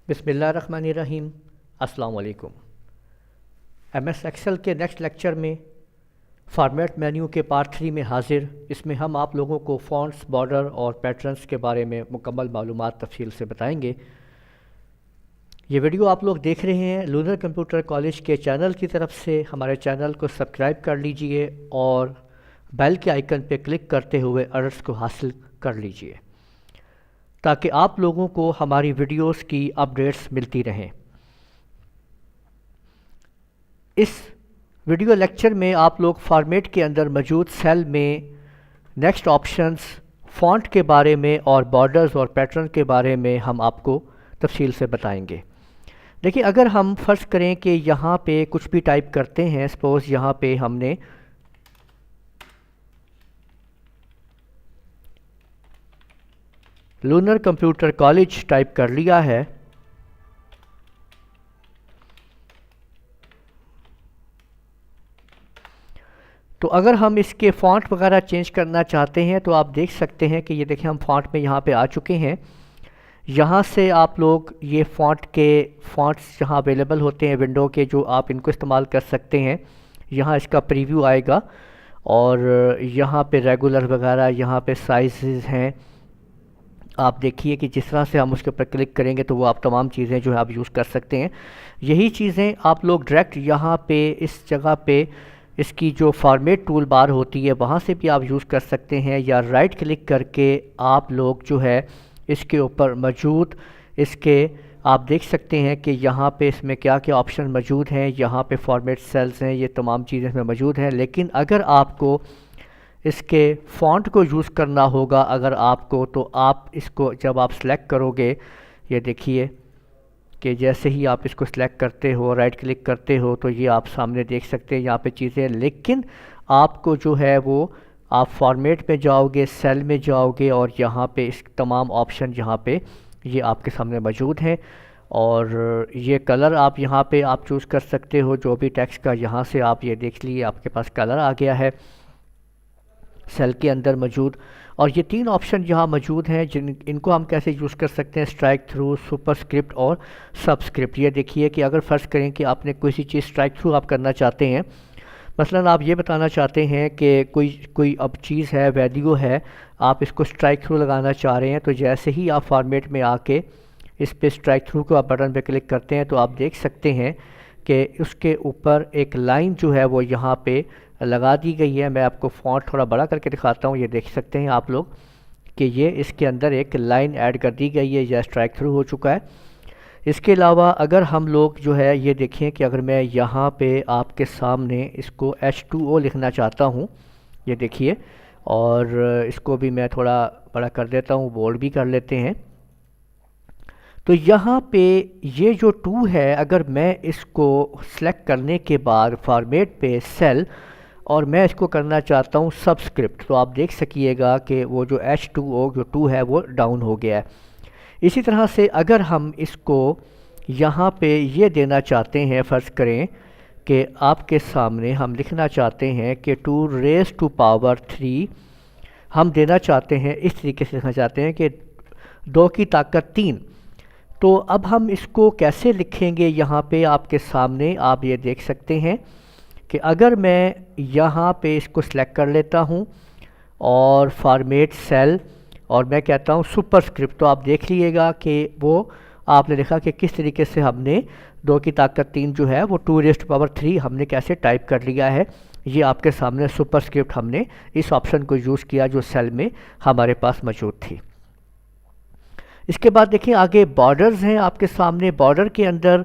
بسم اللہ الرحمن الرحیم۔ السلام علیکم۔ ایم ایس ایکسل کے نیکسٹ لیکچر میں فارمیٹ مینیو کے پارٹ 3 میں حاضر۔ اس میں ہم آپ لوگوں کو فونٹس، بارڈر اور پیٹرنز کے بارے میں مکمل معلومات تفصیل سے بتائیں گے۔ یہ ویڈیو آپ لوگ دیکھ رہے ہیں لونر کمپیوٹر کالج کے چینل کی طرف سے۔ ہمارے چینل کو سبسکرائب کر لیجئے اور بیل کے آئیکن پہ کلک کرتے ہوئے الرٹس کو حاصل کر لیجئے تاکہ آپ لوگوں کو ہماری ویڈیوز کی اپڈیٹس ملتی رہیں۔ اس ویڈیو لیکچر میں آپ لوگ فارمیٹ کے اندر موجود سیل میں نیکسٹ آپشنز، فونٹ کے بارے میں اور بارڈرز اور پیٹرن کے بارے میں ہم آپ کو تفصیل سے بتائیں گے۔ دیکھیں، اگر ہم فرض کریں کہ یہاں پہ کچھ بھی ٹائپ کرتے ہیں، سپوز یہاں پہ ہم نے لونر کمپیوٹر کالج ٹائپ کر لیا ہے، تو اگر ہم اس کے فونٹ وغیرہ چینج کرنا چاہتے ہیں تو آپ دیکھ سکتے ہیں کہ یہ دیکھیں ہم فونٹ میں یہاں پہ آ چکے ہیں۔ یہاں سے آپ لوگ یہ فونٹس جہاں اویلیبل ہوتے ہیں ونڈو کے، جو آپ ان کو استعمال کر سکتے ہیں، یہاں اس کا پریویو آئے گا اور یہاں پہ ریگولر وغیرہ، یہاں پہ سائزز ہیں۔ آپ دیکھیے کہ جس طرح سے ہم اس کے اوپر کلک کریں گے تو وہ آپ تمام چیزیں جو ہے آپ یوز کر سکتے ہیں۔ یہی چیزیں آپ لوگ ڈائریکٹ یہاں پہ اس جگہ پہ اس کی جو فارمیٹ ٹول بار ہوتی ہے وہاں سے بھی آپ یوز کر سکتے ہیں، یا رائٹ کلک کر کے آپ لوگ جو ہے اس کے اوپر موجود اس کے آپ دیکھ سکتے ہیں کہ یہاں پہ اس میں کیا کیا آپشن موجود ہیں۔ یہاں پہ فارمیٹ سیلز ہیں، یہ تمام چیزیں اس میں موجود ہیں۔ لیکن اگر آپ کو اس کے فونٹ کو یوز کرنا ہوگا اگر آپ کو، تو آپ اس کو جب آپ سلیکٹ کرو گے، یہ دیکھیے کہ جیسے ہی آپ اس کو سلیکٹ کرتے ہو، رائٹ کلک کرتے ہو، تو یہ آپ سامنے دیکھ سکتے ہیں یہاں پہ چیزیں۔ لیکن آپ کو جو ہے وہ آپ فارمیٹ میں جاؤ گے، سیل میں جاؤ گے اور یہاں پہ اس تمام آپشن یہاں پہ یہ آپ کے سامنے موجود ہیں، اور یہ کلر آپ یہاں پہ آپ چوز کر سکتے ہو جو بھی ٹیکسٹ کا۔ یہاں سے آپ یہ دیکھ لیے آپ کے پاس کلر آ گیا ہے سیل کے اندر موجود، اور یہ تین آپشن یہاں موجود ہیں ان کو ہم کیسے یوز کر سکتے ہیں: اسٹرائک تھرو، سپر اسکرپٹ اور سب اسکرپٹ۔ یہ دیکھیے کہ اگر فرض کریں کہ آپ نے کوئی سی چیز اسٹرائک تھرو آپ کرنا چاہتے ہیں، مثلا آپ یہ بتانا چاہتے ہیں کہ کوئی اب چیز ہے، ویلیو ہے، آپ اس کو اسٹرائک تھرو لگانا چاہ رہے ہیں، تو جیسے ہی آپ فارمیٹ میں آ کے اس پہ اسٹرائک تھرو کو آپ بٹن پہ کلک کرتے ہیں تو آپ دیکھ سکتے ہیں کہ اس کے اوپر ایک لائن جو ہے وہ یہاں پہ لگا دی گئی ہے۔ میں آپ کو فونٹ تھوڑا بڑا کر کے دکھاتا ہوں، یہ دیکھ سکتے ہیں آپ لوگ کہ یہ اس کے اندر ایک لائن ایڈ کر دی گئی ہے، یا اسٹرائک تھرو ہو چکا ہے۔ اس کے علاوہ اگر ہم لوگ جو ہے یہ دیکھیں کہ اگر میں یہاں پہ آپ کے سامنے اس کو H2O لکھنا چاہتا ہوں، یہ دیکھیے، اور اس کو بھی میں تھوڑا بڑا کر دیتا ہوں، بولڈ بھی کر لیتے ہیں، تو یہاں پہ یہ جو 2 ہے، اگر میں اس کو سلیکٹ کرنے کے بعد فارمیٹ پہ سیل اور میں اس کو کرنا چاہتا ہوں سب اسکرپٹ، تو آپ دیکھ سکیے گا کہ وہ جو H2O جو 2 ہے وہ ڈاؤن ہو گیا ہے۔ اسی طرح سے اگر ہم اس کو یہاں پہ یہ دینا چاہتے ہیں، فرض کریں کہ آپ کے سامنے ہم لکھنا چاہتے ہیں کہ 2 raised to power 3 ہم دینا چاہتے ہیں، اس طریقے سے لکھنا چاہتے ہیں کہ 2 کی طاقت 3، تو اب ہم اس کو کیسے لکھیں گے؟ یہاں پہ آپ کے سامنے آپ یہ دیکھ سکتے ہیں کہ اگر میں یہاں پہ اس کو سلیکٹ کر لیتا ہوں اور فارمیٹ سیل اور میں کہتا ہوں سپر اسکرپٹ، تو آپ دیکھ لیے گا کہ وہ آپ نے دیکھا کہ کس طریقے سے ہم نے 2 کی طاقت 3 جو ہے وہ 2 raised to power 3 ہم نے کیسے ٹائپ کر لیا ہے۔ یہ آپ کے سامنے سپر اسکرپٹ ہم نے اس آپشن کو یوز کیا جو سیل میں ہمارے پاس موجود تھی۔ اس کے بعد دیکھیں آگے بارڈرز ہیں آپ کے سامنے۔ بارڈر کے اندر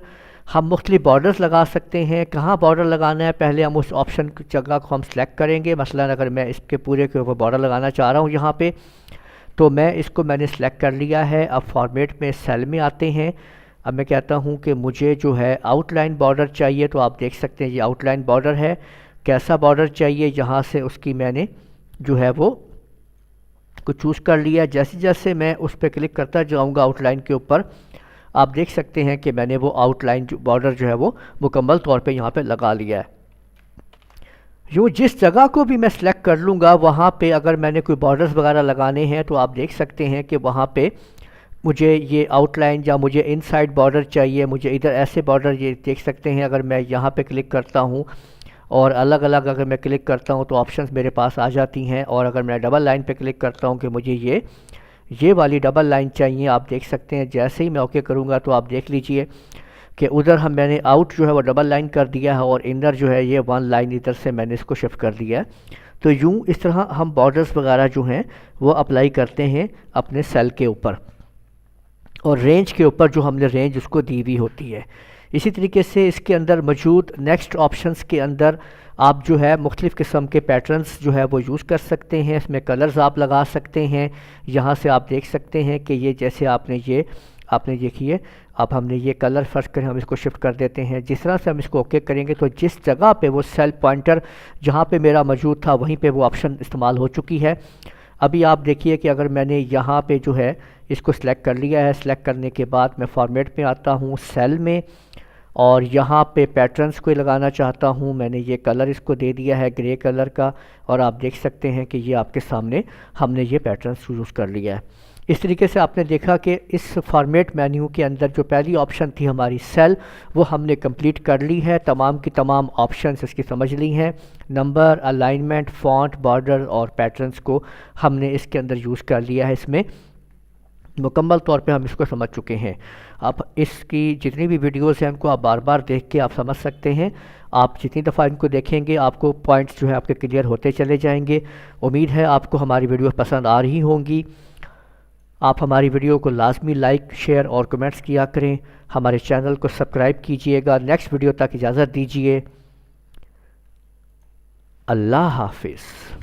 ہم مختلف بارڈرز لگا سکتے ہیں۔ کہاں بارڈر لگانا ہے؟ پہلے ہم اس آپشن کی جگہ کو ہم سلیکٹ کریں گے۔ مثلا اگر میں اس کے پورے کے اوپر بارڈر لگانا چاہ رہا ہوں یہاں پہ، تو میں نے سلیکٹ کر لیا ہے۔ اب فارمیٹ میں سیل میں آتے ہیں۔ اب میں کہتا ہوں کہ مجھے جو ہے آؤٹ لائن بارڈر چاہیے، تو آپ دیکھ سکتے ہیں یہ آؤٹ لائن بارڈر ہے۔ کیسا بارڈر چاہیے؟ یہاں سے اس کی میں نے جو ہے وہ کو چوز کر لیا۔ جیسے جیسے میں اس پہ کلک کرتا جاؤں گا آؤٹ لائن کے اوپر، آپ دیکھ سکتے ہیں کہ میں نے وہ آؤٹ لائن بارڈر جو ہے وہ مکمل طور پہ یہاں پہ لگا لیا ہے۔ جو جس جگہ کو بھی میں سلیکٹ کر لوں گا وہاں پہ اگر میں نے کوئی بارڈرز وغیرہ لگانے ہیں تو آپ دیکھ سکتے ہیں کہ وہاں پہ مجھے یہ آؤٹ لائن یا مجھے ان سائڈ بارڈر چاہیے، مجھے ادھر ایسے بارڈر، یہ دیکھ سکتے ہیں اگر میں یہاں پہ کلک کرتا ہوں اور الگ الگ اگر میں کلک کرتا ہوں تو آپشنز میرے پاس آ جاتی ہیں، اور اگر میں ڈبل لائن پہ کلک کرتا ہوں کہ مجھے یہ والی ڈبل لائن چاہیے، آپ دیکھ سکتے ہیں جیسے ہی میں اوکے کروں گا تو آپ دیکھ لیجئے کہ ادھر میں نے آؤٹ جو ہے وہ ڈبل لائن کر دیا ہے، اور انر جو ہے یہ ون لائن ادھر سے میں نے اس کو شفٹ کر دیا ہے۔ تو یوں اس طرح ہم بارڈرز وغیرہ جو ہیں وہ اپلائی کرتے ہیں اپنے سیل کے اوپر، اور رینج کے اوپر جو ہم نے رینج اس کو دی ہوئی ہوتی ہے۔ اسی طریقے سے اس کے اندر موجود نیکسٹ آپشنز کے اندر آپ جو ہے مختلف قسم کے پیٹرنز جو ہے وہ یوز کر سکتے ہیں، اس میں کلرز آپ لگا سکتے ہیں۔ یہاں سے آپ دیکھ سکتے ہیں کہ یہ جیسے آپ نے دیکھیے، اب ہم نے یہ کلر فرض کریں ہم اس کو شفٹ کر دیتے ہیں، جس طرح سے ہم اس کو اوکے کریں گے تو جس جگہ پہ وہ سیل پوائنٹر جہاں پہ میرا موجود تھا وہیں پہ وہ آپشن استعمال ہو چکی ہے۔ ابھی آپ دیکھیے کہ اگر میں نے یہاں پہ جو ہے اس کو سلیکٹ کر لیا ہے، سلیکٹ کرنے کے بعد میں فارمیٹ میں آتا ہوں سیل میں، اور یہاں پہ پیٹرنز کو لگانا چاہتا ہوں، میں نے یہ کلر اس کو دے دیا ہے گرے کلر کا، اور آپ دیکھ سکتے ہیں کہ یہ آپ کے سامنے ہم نے یہ پیٹرنز یوز کر لیا ہے۔ اس طریقے سے آپ نے دیکھا کہ اس فارمیٹ مینیو کے اندر جو پہلی آپشن تھی ہماری سیل، وہ ہم نے کمپلیٹ کر لی ہے، تمام کی تمام آپشنز اس کی سمجھ لی ہیں، نمبر، الائنمنٹ، فونٹ، بارڈر اور پیٹرنز کو ہم نے اس کے اندر یوز کر لیا ہے، اس میں مکمل طور پہ ہم اس کو سمجھ چکے ہیں۔ اب اس کی جتنی بھی ویڈیوز ہیں ان کو آپ بار بار دیکھ کے آپ سمجھ سکتے ہیں، آپ جتنی دفعہ ان کو دیکھیں گے آپ کو پوائنٹس جو ہے آپ کے کلیئر ہوتے چلے جائیں گے۔ امید ہے آپ کو ہماری ویڈیو پسند آ رہی ہوں گی۔ آپ ہماری ویڈیو کو لازمی لائک، شیئر اور کمنٹس کیا کریں، ہمارے چینل کو سبسکرائب کیجئے گا۔ نیکسٹ ویڈیو تک اجازت دیجئے، اللہ حافظ۔